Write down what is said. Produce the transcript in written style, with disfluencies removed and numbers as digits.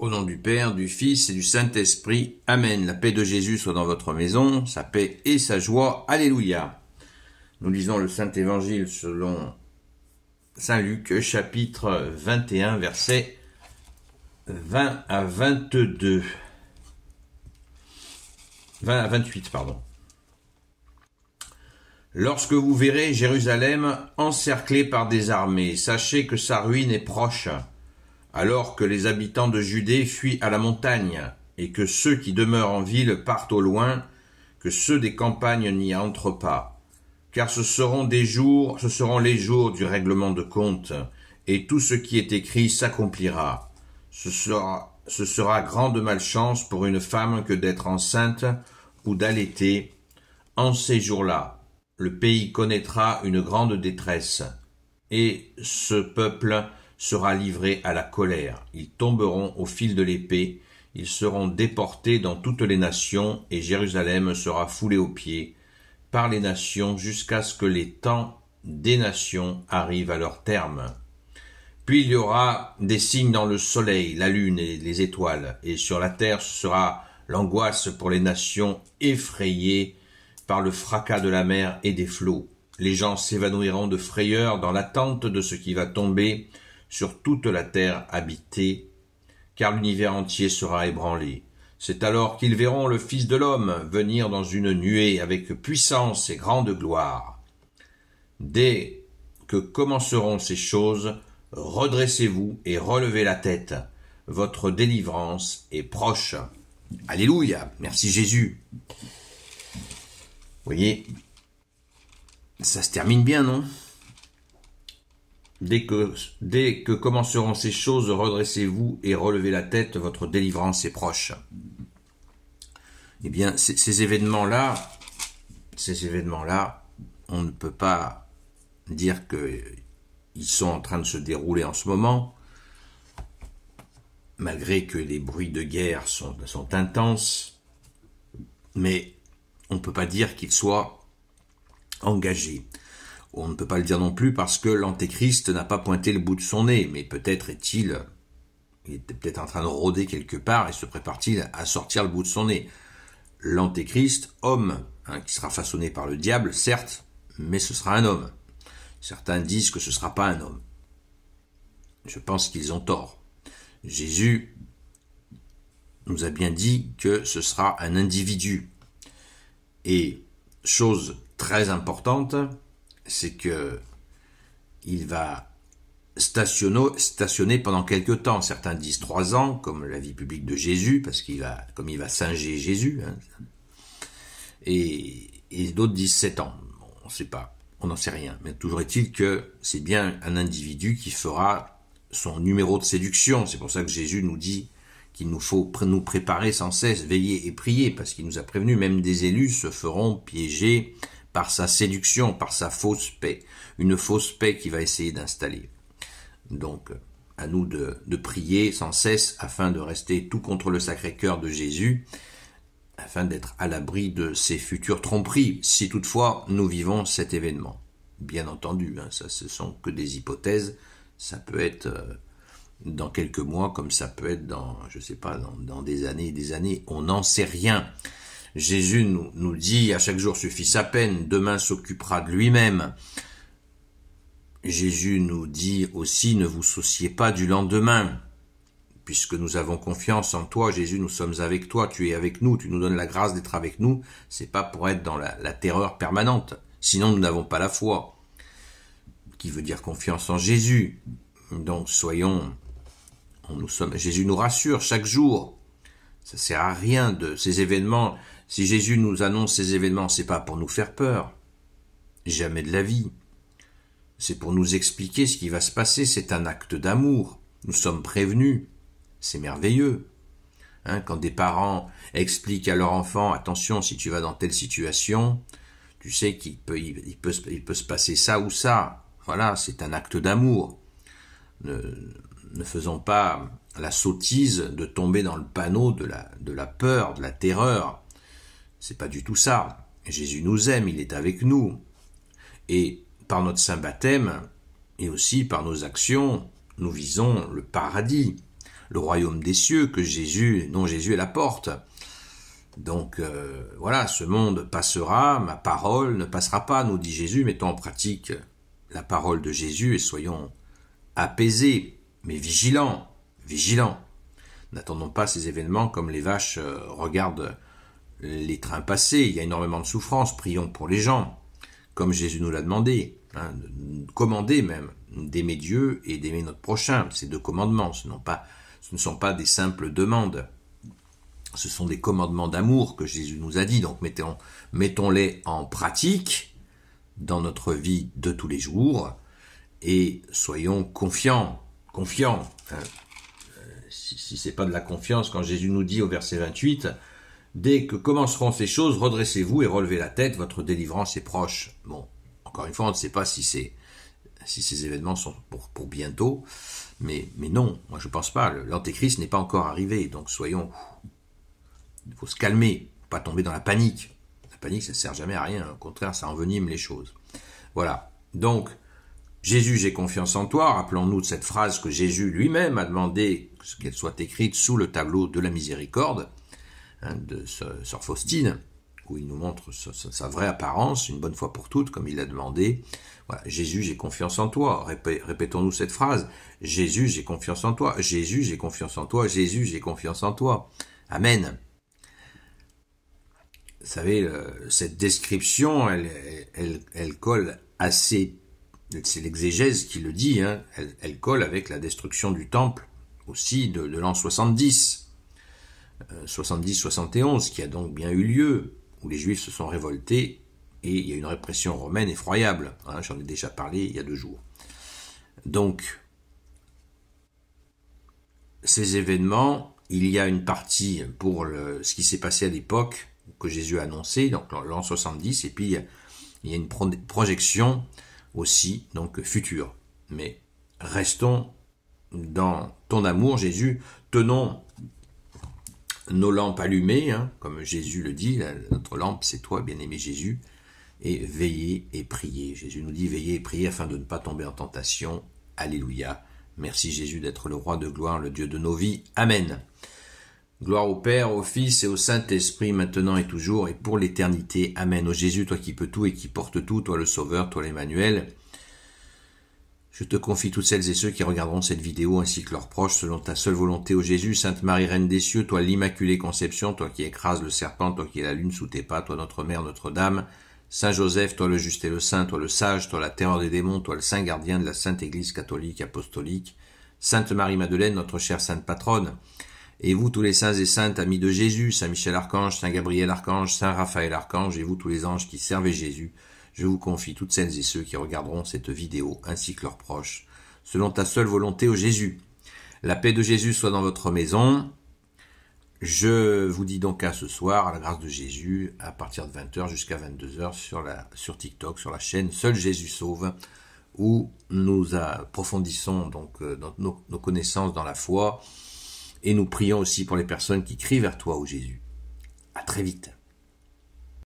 Au nom du Père, du Fils et du Saint-Esprit. Amen. La paix de Jésus soit dans votre maison, sa paix et sa joie. Alléluia. Nous lisons le Saint-Évangile selon Saint Luc, chapitre 21, versets 20 à 22. 20 à 28, pardon. Lorsque vous verrez Jérusalem encerclée par des armées, sachez que sa ruine est proche. Alors que les habitants de Judée fuient à la montagne, et que ceux qui demeurent en ville partent au loin, que ceux des campagnes n'y entrent pas. Car ce seront les jours du règlement de compte, et tout ce qui est écrit s'accomplira. Ce sera grande malchance pour une femme que d'être enceinte ou d'allaiter. En ces jours-là, le pays connaîtra une grande détresse, et ce peuple sera livré à la colère. Ils tomberont au fil de l'épée, ils seront déportés dans toutes les nations, et Jérusalem sera foulée aux pieds par les nations jusqu'à ce que les temps des nations arrivent à leur terme. Puis il y aura des signes dans le soleil, la lune et les étoiles, et sur la terre ce sera l'angoisse pour les nations effrayées par le fracas de la mer et des flots. Les gens s'évanouiront de frayeur dans l'attente de ce qui va tomber sur toute la terre habitée, car l'univers entier sera ébranlé. C'est alors qu'ils verront le Fils de l'homme venir dans une nuée avec puissance et grande gloire. Dès que commenceront ces choses, redressez-vous et relevez la tête. Votre délivrance est proche. Alléluia. Merci Jésus. Vous voyez, ça se termine bien, non ? Dès que commenceront ces choses, redressez-vous et relevez la tête, votre délivrance est proche. Eh bien, ces événements-là, on ne peut pas dire qu'ils sont en train de se dérouler en ce moment, malgré que les bruits de guerre sont intenses, mais on ne peut pas dire qu'ils soient engagés. On ne peut pas le dire non plus parce que l'Antéchrist n'a pas pointé le bout de son nez, mais peut-être il était peut-être en train de rôder quelque part et se prépare-t-il à sortir le bout de son nez. L'Antéchrist, homme, qui sera façonné par le diable, certes, mais ce sera un homme. Certains disent que ce ne sera pas un homme. Je pense qu'ils ont tort. Jésus nous a bien dit que ce sera un individu. Et chose très importante, c'est que il va stationner pendant quelque temps. Certains disent 3 ans, comme la vie publique de Jésus, parce qu'il va singer Jésus. Et d'autres disent 7 ans. Bon, on ne sait pas, on n'en sait rien. Mais toujours est-il que c'est bien un individu qui fera son numéro de séduction. C'est pour ça que Jésus nous dit qu'il nous faut nous préparer sans cesse, veiller et prier, parce qu'il nous a prévenu, même des élus se feront piéger par sa séduction, par sa fausse paix, une fausse paix qu'il va essayer d'installer. Donc, à nous de prier sans cesse afin de rester tout contre le Sacré-Cœur de Jésus, afin d'être à l'abri de ces futures tromperies, si toutefois nous vivons cet événement. Bien entendu, ça ce sont que des hypothèses, ça peut être dans quelques mois, comme ça peut être dans des années et des années, on n'en sait rien. Jésus nous dit, à chaque jour suffit sa peine, demain s'occupera de lui-même. Jésus nous dit aussi, ne vous souciez pas du lendemain, puisque nous avons confiance en toi, Jésus, nous sommes avec toi, tu es avec nous, tu nous donnes la grâce d'être avec nous, c'est pas pour être dans la terreur permanente, sinon nous n'avons pas la foi, qui veut dire confiance en Jésus. Donc Jésus nous rassure chaque jour, ça sert à rien de ces événements. Si Jésus nous annonce ces événements, c'est pas pour nous faire peur, jamais de la vie. C'est pour nous expliquer ce qui va se passer, c'est un acte d'amour. Nous sommes prévenus, c'est merveilleux. Quand des parents expliquent à leur enfant, attention, si tu vas dans telle situation, tu sais qu'il peut se passer ça ou ça. Voilà, c'est un acte d'amour. Ne faisons pas la sottise de tomber dans le panneau de la peur, de la terreur. C'est pas du tout ça. Jésus nous aime, il est avec nous. Et par notre saint baptême, et aussi par nos actions, nous visons le paradis. le royaume des cieux, que Jésus est la porte. Donc voilà, ce monde passera, ma parole ne passera pas, nous dit Jésus. Mettons en pratique la parole de Jésus et soyons apaisés, mais vigilants. N'attendons pas ces événements comme les vaches regardent les trains passer. Il y a énormément de souffrance, prions pour les gens, comme Jésus nous l'a demandé, commander même, d'aimer Dieu et d'aimer notre prochain. Ces 2 commandements, ce ne sont pas des simples demandes. Ce sont des commandements d'amour que Jésus nous a dit, donc mettons-les en pratique dans notre vie de tous les jours et soyons confiants. Si c'est pas de la confiance, quand Jésus nous dit au verset 28, dès que commenceront ces choses, redressez-vous et relevez la tête, votre délivrance est proche. Bon, encore une fois, on ne sait pas si ces événements sont pour bientôt, mais non, moi je pense pas, l'antéchrist n'est pas encore arrivé, donc il faut se calmer, pas tomber dans la panique. La panique, ça sert jamais à rien, au contraire, ça envenime les choses. Voilà, donc, Jésus, j'ai confiance en toi, rappelons-nous de cette phrase que Jésus lui-même a demandé qu'elle soit écrite sous le tableau de la miséricorde, de Sœur Faustine, où il nous montre sa vraie apparence, une bonne fois pour toutes, comme il l'a demandé. Voilà, Jésus, j'ai confiance en toi. Répétons-nous cette phrase. Jésus, j'ai confiance en toi. Jésus, j'ai confiance en toi. Jésus, j'ai confiance en toi. Amen. Vous savez, cette description, elle colle assez, c'est l'exégèse qui le dit, elle colle avec la destruction du temple aussi de l'an 70, 70-71, qui a donc bien eu lieu, où les Juifs se sont révoltés, et il y a une répression romaine effroyable, j'en ai déjà parlé il y a 2 jours. Donc, ces événements, il y a une partie pour ce qui s'est passé à l'époque, que Jésus a annoncé, donc l'an 70, et puis il y a une projection aussi, donc future. Mais restons dans ton amour, Jésus, tenons nos lampes allumées, comme Jésus le dit, notre lampe c'est toi, bien-aimé Jésus, et veillez et priez. Jésus nous dit veillez et priez afin de ne pas tomber en tentation. Alléluia. Merci Jésus d'être le roi de gloire, le Dieu de nos vies. Amen. Gloire au Père, au Fils et au Saint-Esprit, maintenant et toujours, et pour l'éternité. Amen. Ô Jésus, toi qui peux tout et qui portes tout, toi le Sauveur, toi l'Emmanuel, je te confie toutes celles et ceux qui regarderont cette vidéo, ainsi que leurs proches, selon ta seule volonté, ô Jésus. Sainte Marie, Reine des cieux, toi l'Immaculée Conception, toi qui écrases le serpent, toi qui es la lune sous tes pas, toi notre Mère, Notre-Dame, Saint Joseph, toi le juste et le saint, toi le sage, toi la terreur des démons, toi le saint gardien de la Sainte Église catholique apostolique, Sainte Marie-Madeleine, notre chère Sainte Patronne, et vous tous les saints et saintes, amis de Jésus, Saint Michel Archange, Saint Gabriel Archange, Saint Raphaël Archange, et vous tous les anges qui servaient Jésus, je vous confie toutes celles et ceux qui regarderont cette vidéo, ainsi que leurs proches, selon ta seule volonté, ô Jésus. La paix de Jésus soit dans votre maison. Je vous dis donc à ce soir, à la grâce de Jésus, à partir de 20h jusqu'à 22h sur TikTok, sur la chaîne Seul Jésus Sauve, où nous approfondissons donc nos connaissances dans la foi, et nous prions aussi pour les personnes qui crient vers toi, ô Jésus. À très vite.